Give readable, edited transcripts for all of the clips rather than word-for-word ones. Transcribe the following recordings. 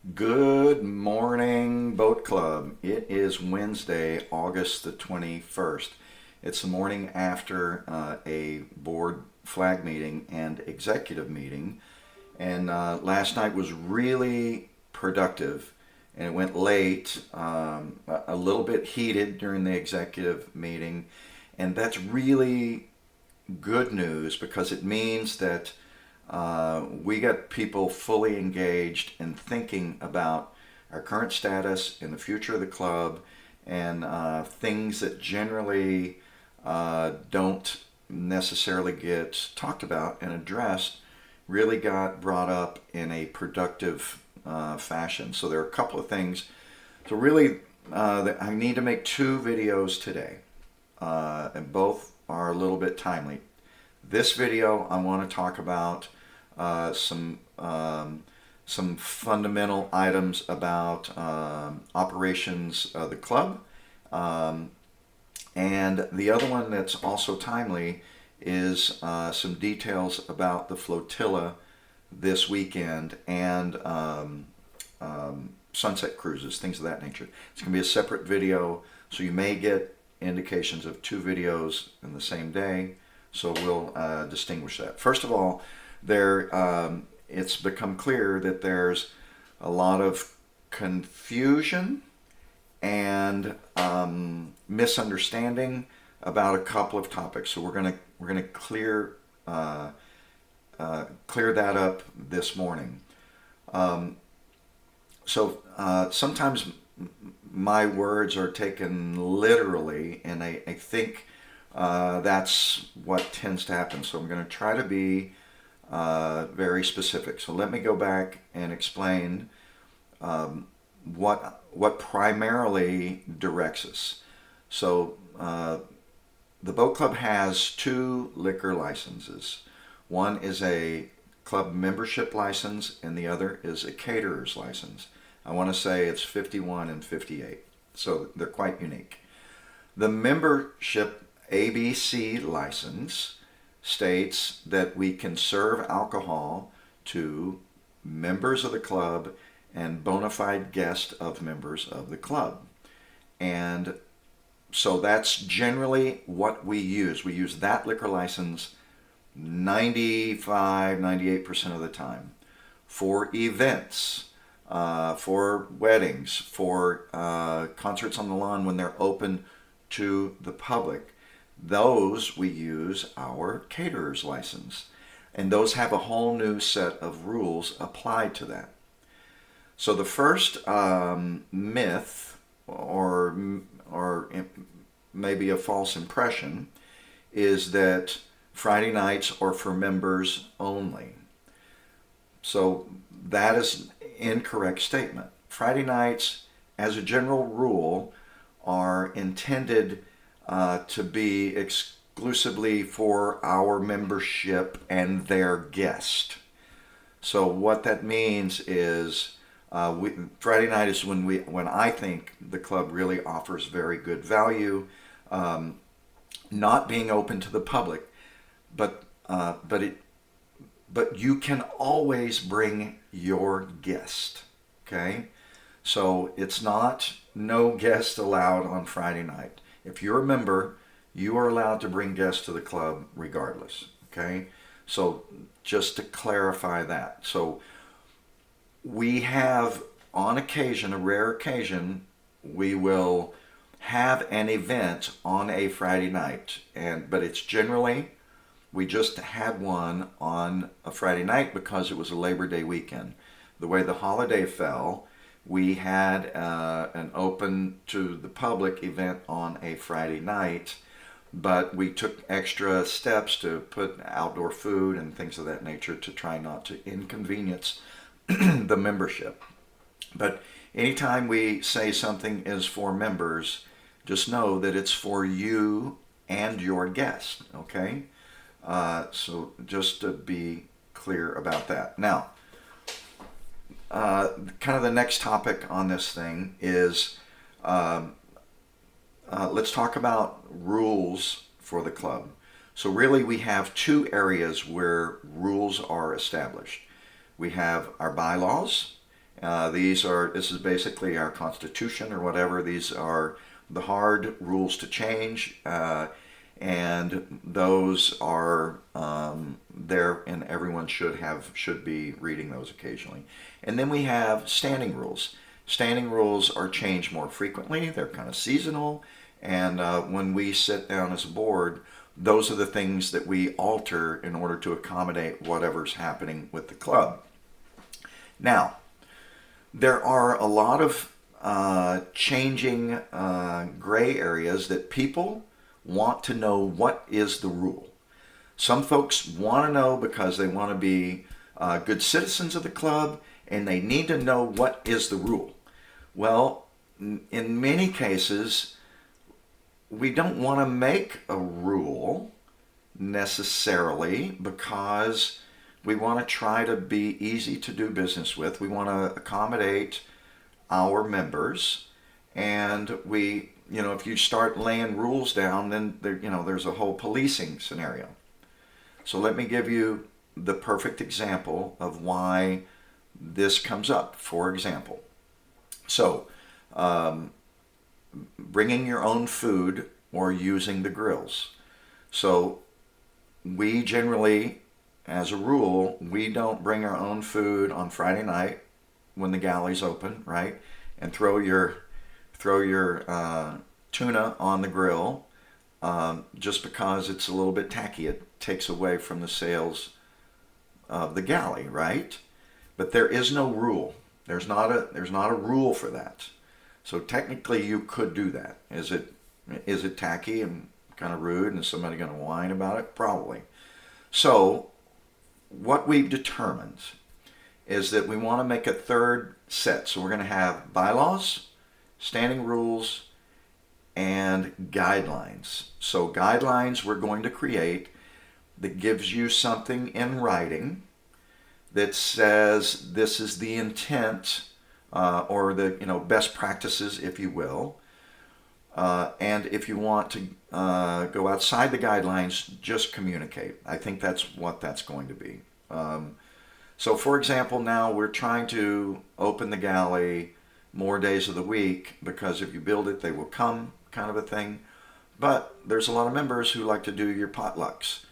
Good morning, Boat Club. It is Wednesday, August the 21st. It's the morning after a board flag meeting and executive meeting. And last night was really productive and it went late, a little bit heated during the executive meeting. And that's really good news because it means that we got people fully engaged in thinking about our current status and the future of the club and things that generally don't necessarily get talked about and addressed really got brought up in a productive fashion. So there are a couple of things. So really, I need to make two videos today, and both are a little bit timely. This video, I want to talk about uh, some um, some fundamental items about operations of the club, um, and the other one that's also timely is some details about the flotilla this weekend and sunset cruises, things of that nature. It's going to be a separate video, so you may get indications of two videos in the same day. So we'll distinguish that. First of all, it's become clear that there's a lot of confusion and misunderstanding about a couple of topics. So we're gonna clear that up this morning. Um, so sometimes my words are taken literally, and I think that's what tends to happen. So I'm going to try to be very specific. So let me go back and explain what primarily directs us. So the boat club has two liquor licenses. One is a club membership license, and the other is a caterer's license. I want to say it's 51 and 58. So they're quite unique. The membership ABC license states that we can serve alcohol to members of the club and bona fide guests of members of the club. And so that's generally what we use. We use that liquor license 95, 98% of the time for events, for weddings, for concerts on the lawn when they're open to the public. Those we use our caterer's license. And those have a whole new set of rules applied to that. So the first myth, or maybe a false impression, is that Friday nights are for members only. So that is an incorrect statement. Friday nights, as a general rule, are intended to be exclusively for our membership and their guest. So what that means is Friday night is when I think the club really offers very good value, not being open to the public, but you can always bring your guest. Okay, so it's not no guest allowed on Friday night. If you're a member, you are allowed to bring guests to the club regardless. Okay, so just to clarify that. So we have, on occasion, a rare occasion, we will have an event on a Friday night, but it's generally, we just had one on a Friday night because it was a Labor Day weekend. The way the holiday fell, we had an open to the public event on a Friday night, but we took extra steps to put outdoor food and things of that nature to try not to inconvenience the membership. But anytime we say something is for members, just know that it's for you and your guest, okay? So just to be clear about that. Now, kind of the next topic on this thing is let's talk about rules for the club. So really we have two areas where rules are established. We have our bylaws This is basically our constitution or whatever. These are the hard rules to change, and those are there, and everyone should be reading those occasionally. And then we have standing rules. Standing rules are changed more frequently. They're kind of seasonal, and when we sit down as a board, those are the things that we alter in order to accommodate whatever's happening with the club. Now, there are a lot of changing gray areas that people want to know what is the rule. Some folks want to know because they want to be good citizens of the club, and they need to know what is the rule. Well, in many cases, we don't want to make a rule necessarily because we want to try to be easy to do business with. We want to accommodate our members, and if you start laying rules down, then there's a whole policing scenario. So let me give you the perfect example of why this comes up. For example, bringing your own food or using the grills. So we generally, as a rule, we don't bring our own food on Friday night when the galley's open, right? And throw your tuna on the grill just because it's a little bit tacky. It takes away from the sales of the galley, right? But there is no rule. There's not a rule for that. So technically, you could do that. Is it tacky and kind of rude, and is somebody going to whine about it? Probably. So what we've determined is that we want to make a third set. So we're going to have bylaws, standing rules, and guidelines. So guidelines we're going to create that gives you something in writing that says this is the intent or the best practices, if you will. And if you want to go outside the guidelines, just communicate. I think that's what that's going to be. So for example, now we're trying to open the galley more days of the week because if you build it, they will come, kind of a thing. But there's a lot of members who like to do your potlucks.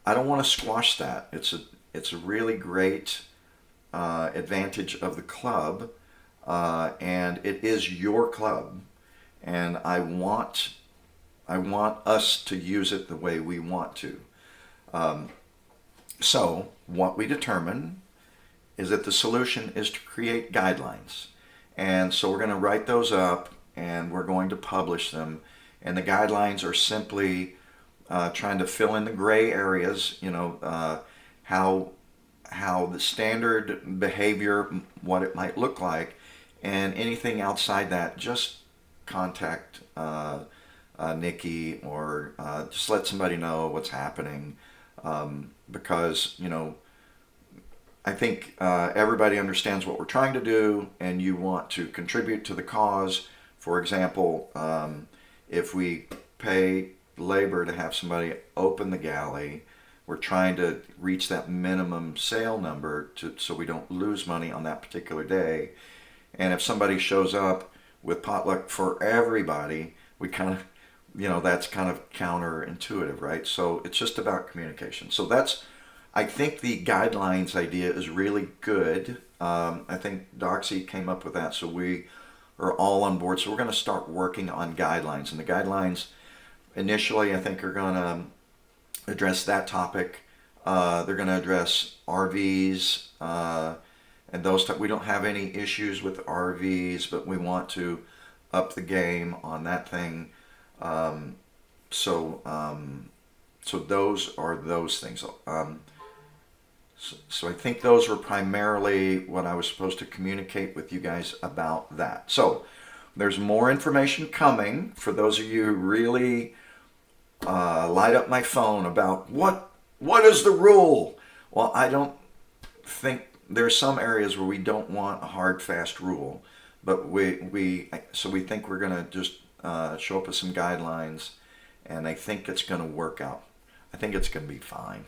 I don't want to squash that. It's a really great advantage of the club, and it is your club, and I want us to use it the way we want to. So what we determine is that the solution is to create guidelines, and so we're going to write those up and we're going to publish them, and the guidelines are simply trying to fill in the gray areas, how the standard behavior, what it might look like, and anything outside that, just contact Nikki or just let somebody know what's happening, because I think everybody understands what we're trying to do, and you want to contribute to the cause. For example, if we pay labor to have somebody open the galley, we're trying to reach that minimum sale number so we don't lose money on that particular day. And if somebody shows up with potluck for everybody, we kind of, that's kind of counterintuitive, right? So it's just about communication. So I think the guidelines idea is really good. I think Doxy came up with that, so we are all on board. So we're going to start working on guidelines. And the guidelines initially, I think, are going to address that topic. They're going to address RVs and those type. We don't have any issues with RVs, but we want to up the game on that thing. So those are those things. So I think those were primarily what I was supposed to communicate with you guys about that. So there's more information coming for those of you who really light up my phone about what is the rule. Well, I don't think there's some areas where we don't want a hard, fast rule, but we think we're going to just show up with some guidelines, and I think it's going to work out. I think it's going to be fine.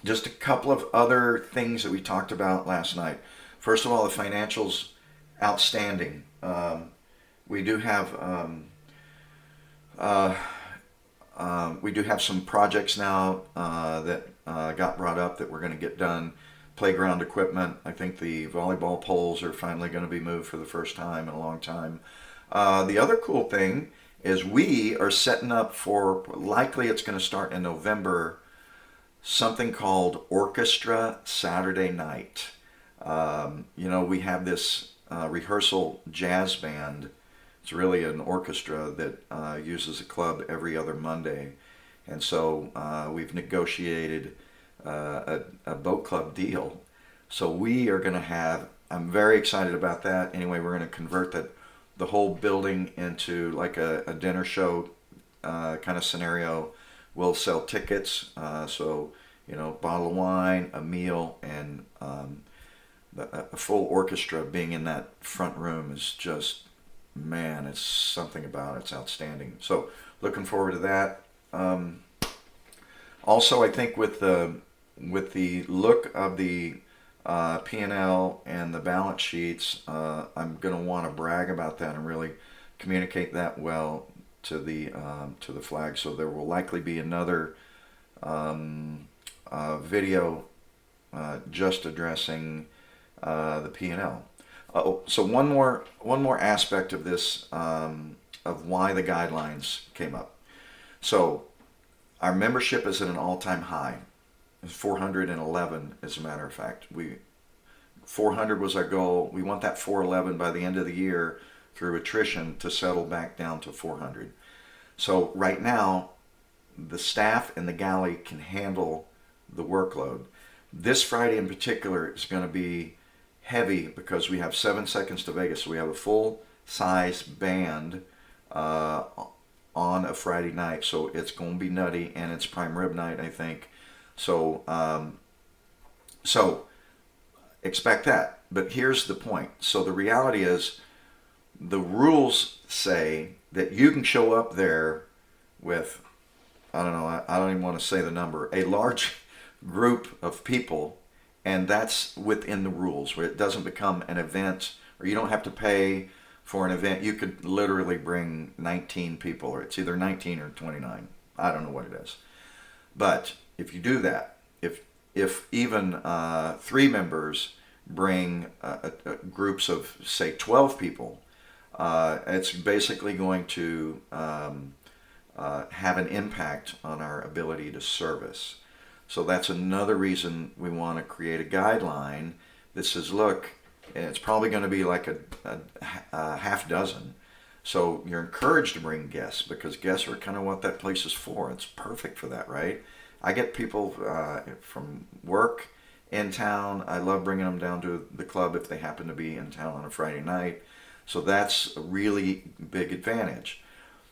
Just a couple of other things that we talked about last night. First of all, the financials outstanding. We do have we do have some projects now that got brought up that we're going to get done. Playground equipment. I think the volleyball poles are finally going to be moved for the first time in a long time. The other cool thing is we are setting up for, likely it's going to start in November, something called Orchestra Saturday Night. We have this rehearsal jazz band. It's really an orchestra that uses a club every other Monday. And so we've negotiated a boat club deal. So we are going to have, I'm very excited about that. Anyway, we're going to convert the whole building into like a dinner show kind of scenario. We'll sell tickets. So, bottle of wine, a meal, and a full orchestra being in that front room is just, man, it's something about it. It's outstanding. So looking forward to that. Also, I think with the look of the P&L and the balance sheets, I'm going to want to brag about that and really communicate that well to the flag. So there will likely be another video just addressing the P&L. So one more aspect of this, of why the guidelines came up. So our membership is at an all-time high. It's 411, as a matter of fact. 400 was our goal. We want that 411 by the end of the year through attrition to settle back down to 400. So right now, the staff in the galley can handle the workload. This Friday in particular is going to be heavy because we have 7 Seconds to Vegas. So we have a full-size band on a Friday night. So it's going to be nutty, and it's prime rib night, I think. So expect that. But here's the point. So the reality is, the rules say that you can show up there with, I don't know, I don't even want to say the number, a large group of people, and that's within the rules, where it doesn't become an event, or you don't have to pay for an event. You could literally bring 19 people, or it's either 19 or 29. I don't know what it is. But if you do that, if even 3 members bring groups of, say, 12 people, it's basically going to have an impact on our ability to service. So that's another reason we want to create a guideline that says, look, and it's probably going to be like a half dozen. So you're encouraged to bring guests, because guests are kind of what that place is for. It's perfect for that, right? I get people from work in town. I love bringing them down to the club if they happen to be in town on a Friday night. So that's a really big advantage.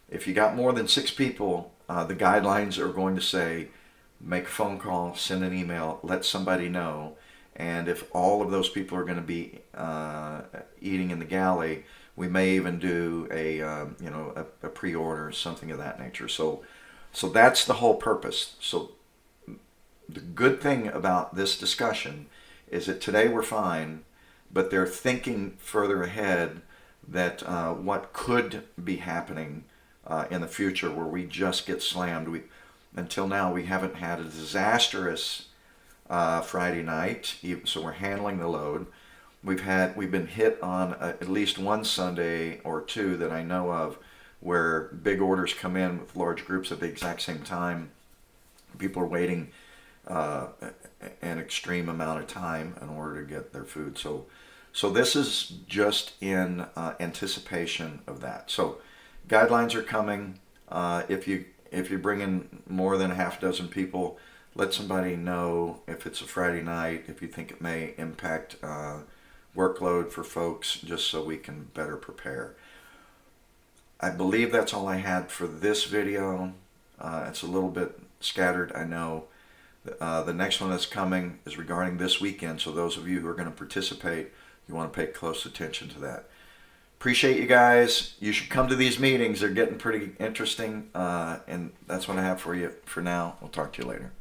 If you got more than 6 people, the guidelines are going to say, make a phone call, send an email, let somebody know. And if all of those people are going to be eating in the galley, we may even do a pre-order, something of that nature. So that's the whole purpose. So the good thing about this discussion is that today we're fine, but they're thinking further ahead that what could be happening in the future, where we just get slammed. Until now, we haven't had a disastrous Friday night, so we're handling the load. We've been hit on at least one Sunday or two that I know of, where big orders come in with large groups at the exact same time. People are waiting an extreme amount of time in order to get their food. So this is just in anticipation of that. So guidelines are coming. If you bring in more than a half dozen people, let somebody know if it's a Friday night, if you think it may impact workload for folks, just so we can better prepare. I believe that's all I had for this video. It's a little bit scattered, I know. The next one that's coming is regarding this weekend, so those of you who are going to participate, you want to pay close attention to that. Appreciate you guys. You should come to these meetings. They're getting pretty interesting, and that's what I have for you for now. We'll talk to you later.